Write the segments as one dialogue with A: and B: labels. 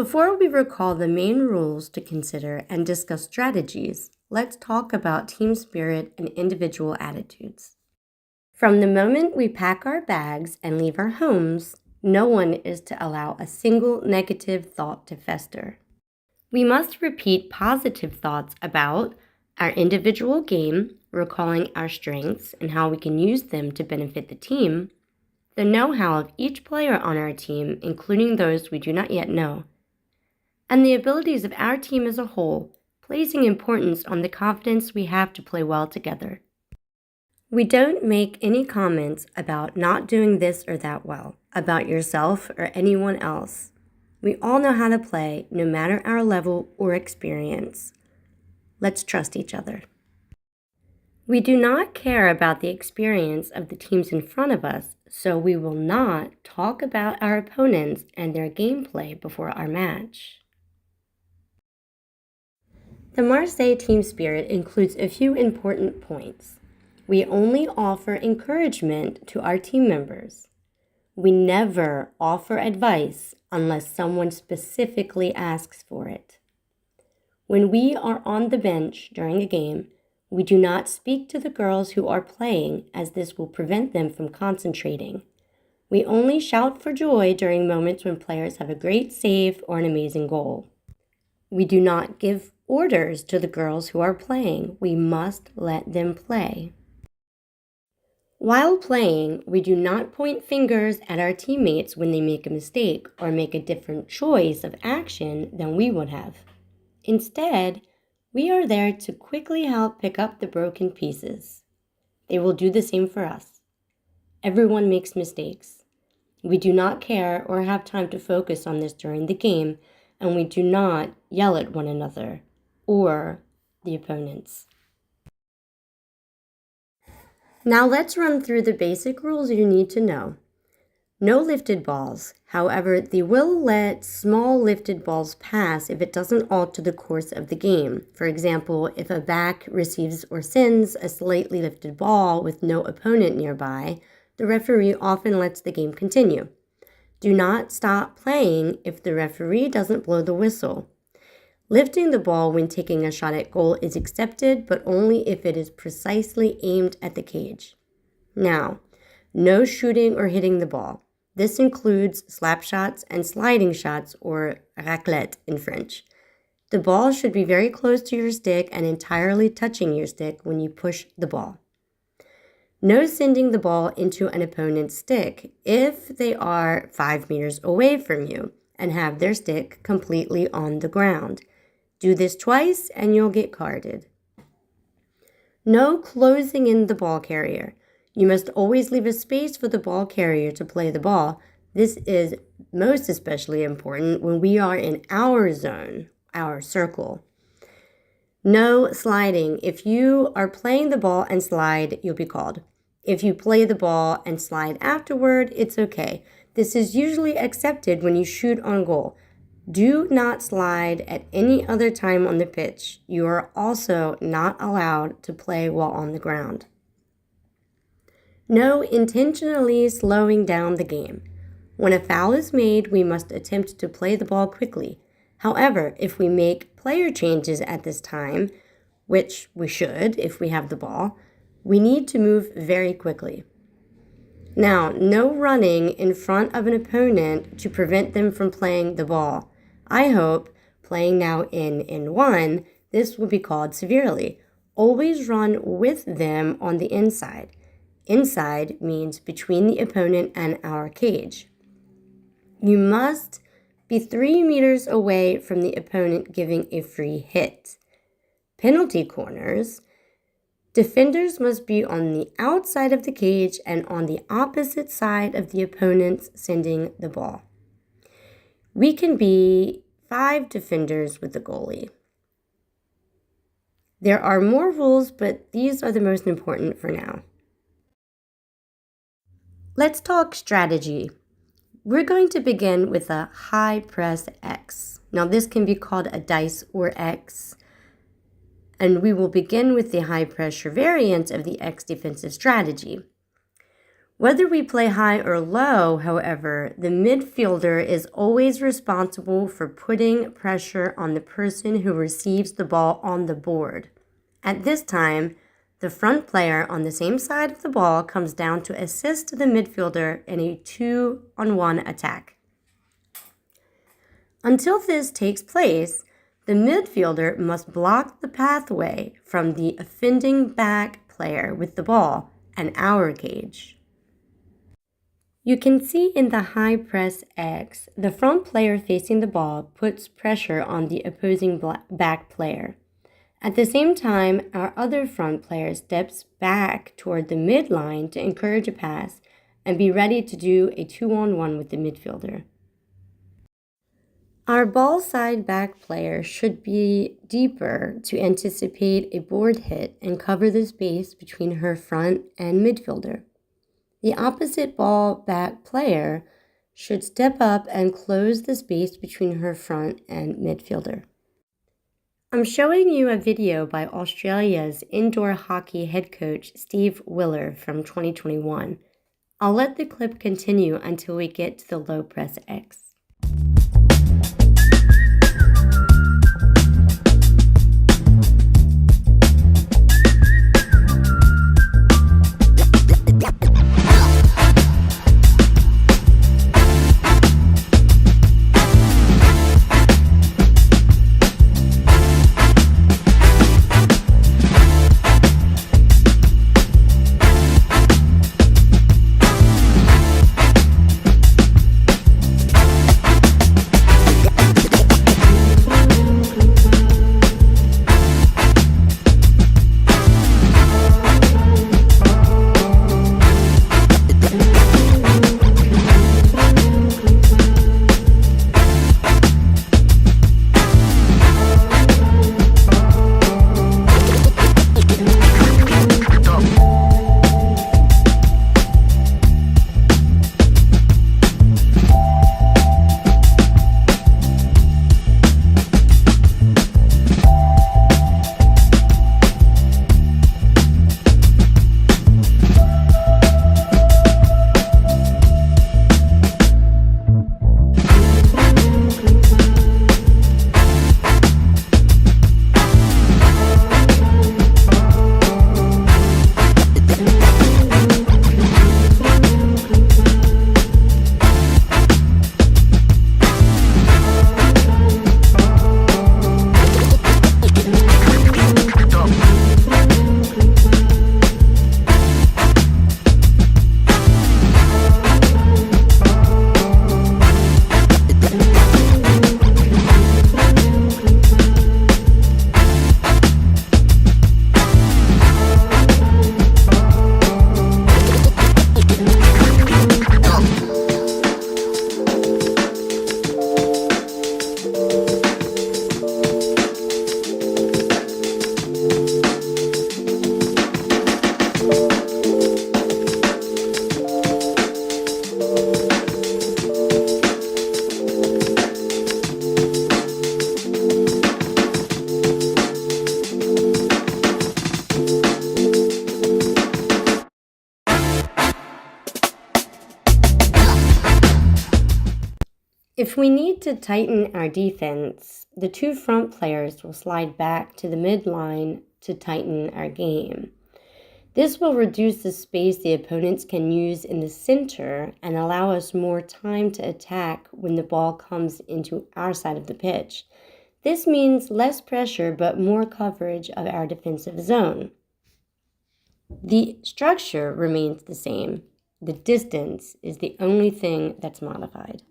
A: Before we recall the main rules to consider and discuss strategies, let's talk about team spirit and individual attitudes. From the moment we pack our bags and leave our homes, no one is to allow a single negative thought to fester. We must repeat positive thoughts about our individual game, recalling our strengths and how we can use them to benefit the team, the know-how of each player on our team, including those we do not yet know, and the abilities of our team as a whole, placing importance on the confidence we have to play well together. We don't make any comments about not doing this or that well, about yourself or anyone else. We all know how to play, no matter our level or experience. Let's trust each other. We do not care about the experience of the teams in front of us, so we will not talk about our opponents and their gameplay before our match. The Marseille team spirit includes a few important points. We only offer encouragement to our team members. We never offer advice unless someone specifically asks for it. When we are on the bench during a game, we do not speak to the girls who are playing, as this will prevent them from concentrating. We only shout for joy during moments when players have a great save or an amazing goal. We do not give orders to the girls who are playing. We must let them play. While playing, we do not point fingers at our teammates when they make a mistake or make a different choice of action than we would have. Instead, we are there to quickly help pick up the broken pieces. They will do the same for us. Everyone makes mistakes. We do not care or have time to focus on this during the game, and we do not yell at one another or the opponents. Now let's run through the basic rules you need to know. No lifted balls. However, they will let small lifted balls pass if it doesn't alter the course of the game. For example, if a back receives or sends a slightly lifted ball with no opponent nearby, the referee often lets the game continue. Do not stop playing if the referee doesn't blow the whistle. Lifting the ball when taking a shot at goal is accepted, but only if it is precisely aimed at the cage. Now, no shooting or hitting the ball. This includes slap shots and sliding shots, or raclette in French. The ball should be very close to your stick and entirely touching your stick when you push the ball. No sending the ball into an opponent's stick if they are 5 meters away from you and have their stick completely on the ground. Do this twice and you'll get carded. No closing in the ball carrier. You must always leave a space for the ball carrier to play the ball. This is most especially important when we are in our zone, our circle. No sliding. If you are playing the ball and slide, you'll be called. If you play the ball and slide afterward, it's okay. This is usually accepted when you shoot on goal. Do not slide at any other time on the pitch. You are also not allowed to play while on the ground. No intentionally slowing down the game. When a foul is made, we must attempt to play the ball quickly. However, if we make player changes at this time, which we should if we have the ball, we need to move very quickly. Now, no running in front of an opponent to prevent them from playing the ball. I hope, playing now in N1, this will be called severely. Always run with them on the inside. Inside means between the opponent and our cage. You must be 3 meters away from the opponent giving a free hit. Penalty corners. Defenders must be on the outside of the cage and on the opposite side of the opponents sending the ball. We can be 5 defenders with the goalie. There are more rules, but these are the most important for now. Let's talk strategy. We're going to begin with a high press X. Now this can be called a dice or X. And we will begin with the high pressure variant of the X defensive strategy. Whether we play high or low, however, the midfielder is always responsible for putting pressure on the person who receives the ball on the board. At this time, the front player on the same side of the ball comes down to assist the midfielder in a 2-on-1 attack. Until this takes place, the midfielder must block the pathway from the offending back player with the ball and our cage. You can see in the high press X, the front player facing the ball puts pressure on the opposing back player. At the same time, our other front player steps back toward the midline to encourage a pass and be ready to do a 2-on-1 with the midfielder. Our ball side back player should be deeper to anticipate a board hit and cover the space between her front and midfielder. The opposite ball back player should step up and close the space between her front and midfielder. I'm showing you a video by Australia's indoor hockey head coach Steve Willer from 2021. I'll let the clip continue until we get to the low press X. If we need to tighten our defense, the two front players will slide back to the midline to tighten our game. This will reduce the space the opponents can use in the center and allow us more time to attack when the ball comes into our side of the pitch. This means less pressure but more coverage of our defensive zone. The structure remains the same. The distance is the only thing that's modified.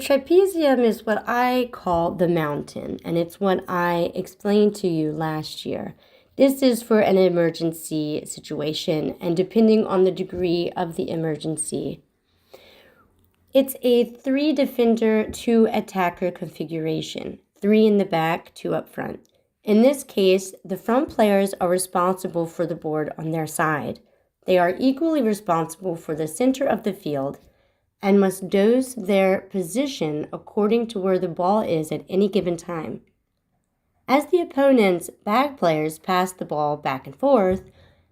A: trapezium is what I call the mountain, and it's what I explained to you last year. This is for an emergency situation, and depending on the degree of the emergency, it's a 3 defender, 2 attacker configuration, 3 in the back, 2 up front. In this case, the front players are responsible for the board on their side. They are equally responsible for the center of the field and must dose their position according to where the ball is at any given time. As the opponent's back players pass the ball back and forth,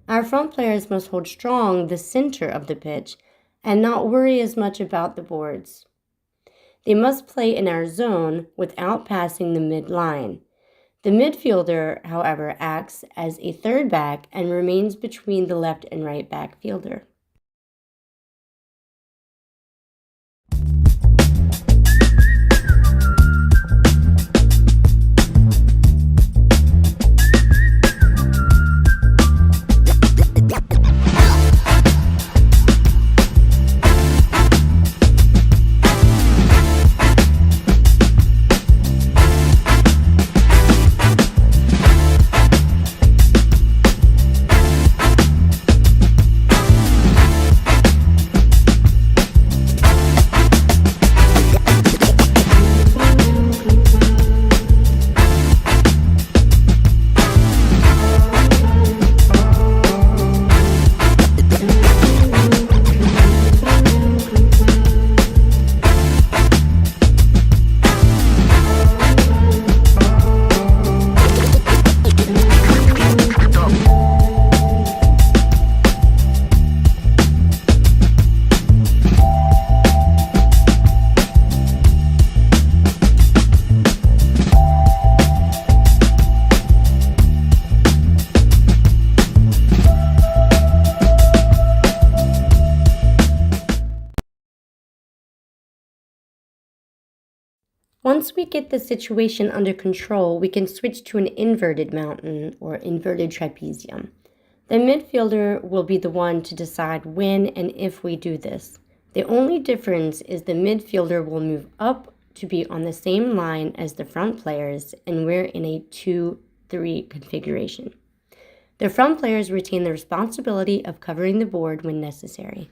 A: our front players must hold strong the center of the pitch and not worry as much about the boards. They must play in our zone without passing the mid-line. The midfielder, however, acts as a third back and remains between the left and right back fielder. Once we get the situation under control, we can switch to an inverted mountain or inverted trapezium. The midfielder will be the one to decide when and if we do this. The only difference is the midfielder will move up to be on the same line as the front players, and we're in a 2-3 configuration. The front players retain the responsibility of covering the board when necessary.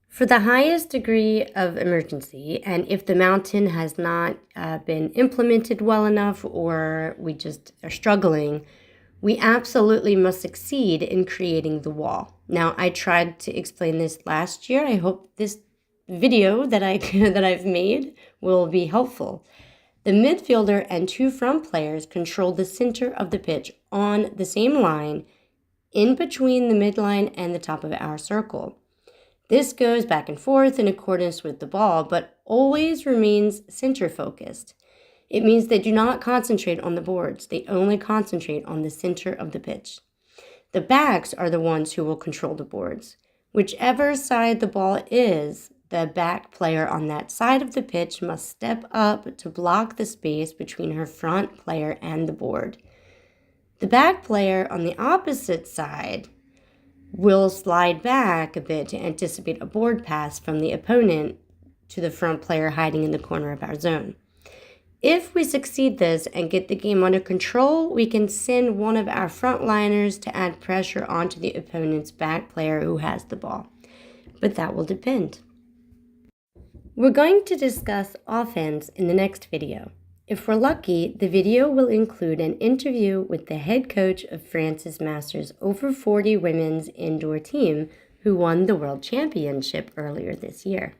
A: For the highest degree of emergency, and if the mountain has not been implemented well enough or we just are struggling, we absolutely must succeed in creating the wall. Now, I tried to explain this last year. I hope this video that I've made will be helpful. The midfielder and 2 front players control the center of the pitch on the same line in between the midline and the top of our circle. This goes back and forth in accordance with the ball, but always remains center focused. It means they do not concentrate on the boards. They only concentrate on the center of the pitch. The backs are the ones who will control the boards. Whichever side the ball is, the back player on that side of the pitch must step up to block the space between her front player and the board. The back player on the opposite side will slide back a bit to anticipate a board pass from the opponent to the front player hiding in the corner of our zone. If we succeed this and get the game under control, we can send one of our frontliners to add pressure onto the opponent's back player who has the ball. But that will depend. We're going to discuss offense in the next video. If we're lucky, the video will include an interview with the head coach of France's Masters over 40 women's indoor team who won the World Championship earlier this year.